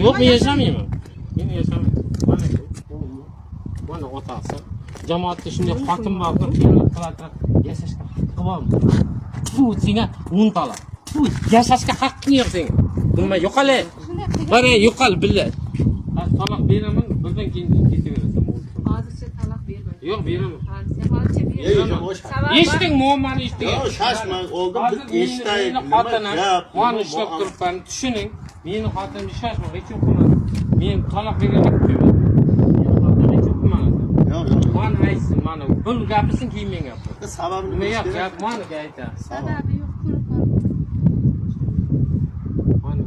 Yo'q, men yashamayman. Men yashamayman. Mana otasi. Jamoatda shunday xotin bordir, qilatar, yashashga haqqi bormi? Bu senga 10 to'la. Bu yashashga haqqing yo'q senga. Nima yo'qale? Qara, yo'qal billah. Taloq beraman, birdan keyin ketaverasan. Hozircha taloq bermang. Yo'q, beraman. Sen hozircha ber. Eshiting, muammoni eshiting. Yo'q, shashmang, oldin eshitay. Xotinim, mana ishlab turibman, tushuning. Meni xotinim shoshma, hech o'qimadim. Men taloq berganlik yo'q. Hech o'qimadim. Yo'q. Mana aytsin, mana bir gapirsin, keyin men gapiraman. Sababi Nima yo'q, gap mana ayta. Sababi yo'q, Mana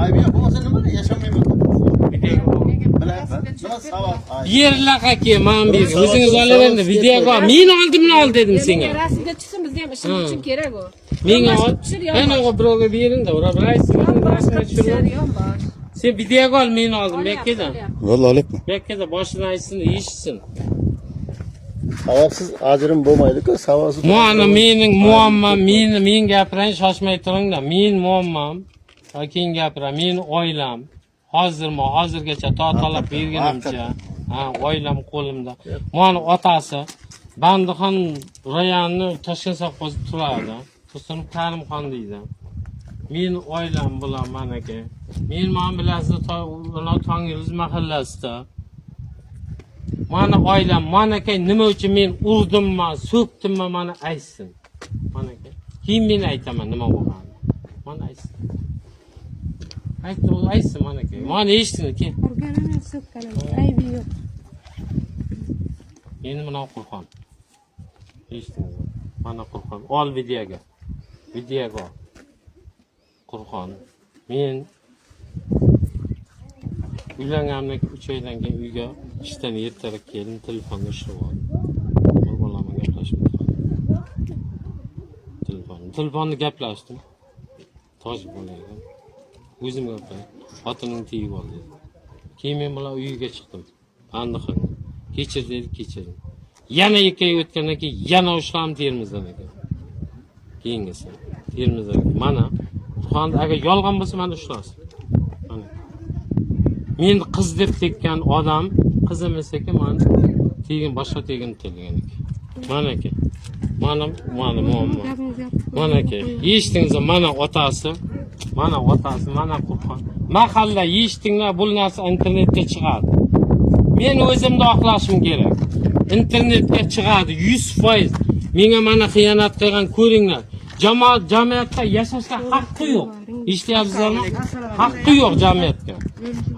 aybi bo'lsa nima yashamayman. Yerlar aka, men bir o'zingiz olaverdi, videoga meni oldimni ol dedim senga. Rasmga tushsin, bizga ham ishimiz uchun kerak u. Menga ol. Ana birovga beringda, urab aytsin, rasmga tushirib. Sen videoga ol, meni oldim, bekkadan. Vallahi olayapman. Bekkada boshidan aytsin, eshitsin. Savobsiz ajrim bo'lmaydi-ku, savobsiz. Mana mening muammam, men gapirang, shoshmay turingda. Men muammam, keyin gapira, men oilam. Hozirgacha talab berganimcha, oilam qo'limda. Mana otasi Bandixon rayoni Toshkent sovxozida turadi. Tursunov Karimxon deydi. Men oilam bilan manaka. Men bilasizlar, Tongyulduz mahallasida. Mana oilam, manaka nima uchun men urdimmi, so'kdimmi, mana aytsin. Manaka. Keyin men aytaman nima bo'lganini. Mana aytsin. Aytsin manaka. Mana eshitsin keyin. Urganini so'kkanini aybi yo'q. Endi mana Qur'on. Eshitdingiz? Mana Qur'on. Ol videoga. Videoga. Qur'on. Men uylanganimdan 3 oydan keyin uyga ishdan ertaroq keldim, telefonga ishlab oldim. Bolamga gaplashdim. Telefonda gaplashdim. Toj bo'lagan. O'zim gapladim. Xotinim tegib oldi. Keyin men bilan uyiga chiqdim. Bandixon. Kechir dedi, kechirdim. Yana 2 oy o'tgandan keyin yana ushlam Termizdan ekan. Keyingisi. Termizdan. Mana Qur'on agar yolg'on bo'lsa meni ushlasin. Mana. Men qiz deb tekkan odam qiz emas ekan, mana tegin boshqa tegin telgan ekan. Mana aka. Mana muammo. Mana aka. Eshitdingiz, mana otasi, mana Qur'on. Mahalla eshitdinglar, bu narsa internetga chiqadi. Men o'zimni oqlashim kerak. Internetga chiqadi 100%. Menga mana xiyonat qilgan ko'ringlar. Jamiyatda yashashga haqqi yo'q. Eshityapsizlarmi? Haqqi yo'q jamiyatga.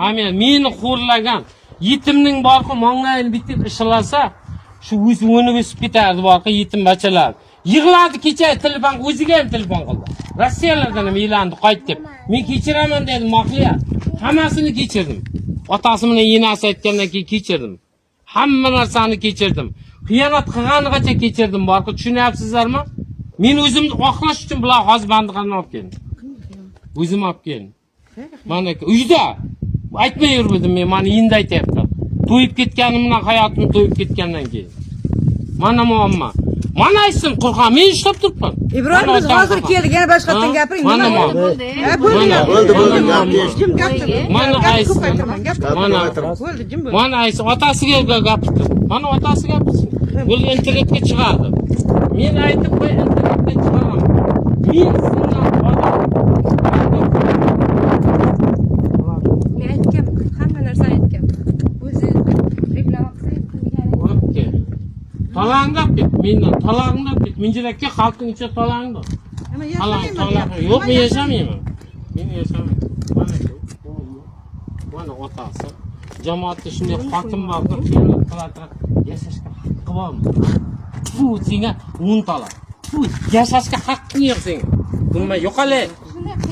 Hamma meni xo'rlagan, yetimning borqi mong'ayini bitib ishlasa, shu o'zini o'sib ketardi borqi yetim bachalar. Yig'ladi kecha telefon, o'ziga ham telefon qildi. Rossiyalardan ham e'landi qayt deb. Men kechiraman dedim, maqliya. Hammasini kechirdim. Otasi bilan yenasi aytgandan keyin kechirdim. Hamma narsani kechirdim. Xiyonat qilganigacha kechirdim borqi, tushunyapsizlarmi? Men o'zimni oqlash uchun bular hozir Bandixonni olib keldim. O'zim olib keldim. Mana uyda aytmay yurmadim men, mana endi aytayapman. To'yib ketganimdan, hayotim to'yib ketgandan keyin. Mana muammo. Mana aytsin Qur'on, men ishlab turibman. Ibrohim biz hozir keldik, yana boshqatdan gapiring. Mana bo'ldi. Jim gapirdi. Mana aytsin. Mana aytsin, otasiga gapirdi. Mana otasiga gapirsin. Bu internetga chiqadi. Men aytib qo'y, internetga chiqaraman. Men sendan odam. Men aytgan, hamma narsa aytgan. O'zi reklama qilsa, talang'dab ket, mendan talang'dab ket. Minjirakka xalqning ichida talang'da. Talang. Yo'q, men yashamayman. Men yashamayman. Mana otasi. Jamoatda shunday xotin bordir, qilatar, yashashga haqqi bormi? Bu senga 10 to'la. Bu yashashga haqqing yo'q senga. Nima yo'qale?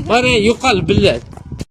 Qara, yo'qal billah.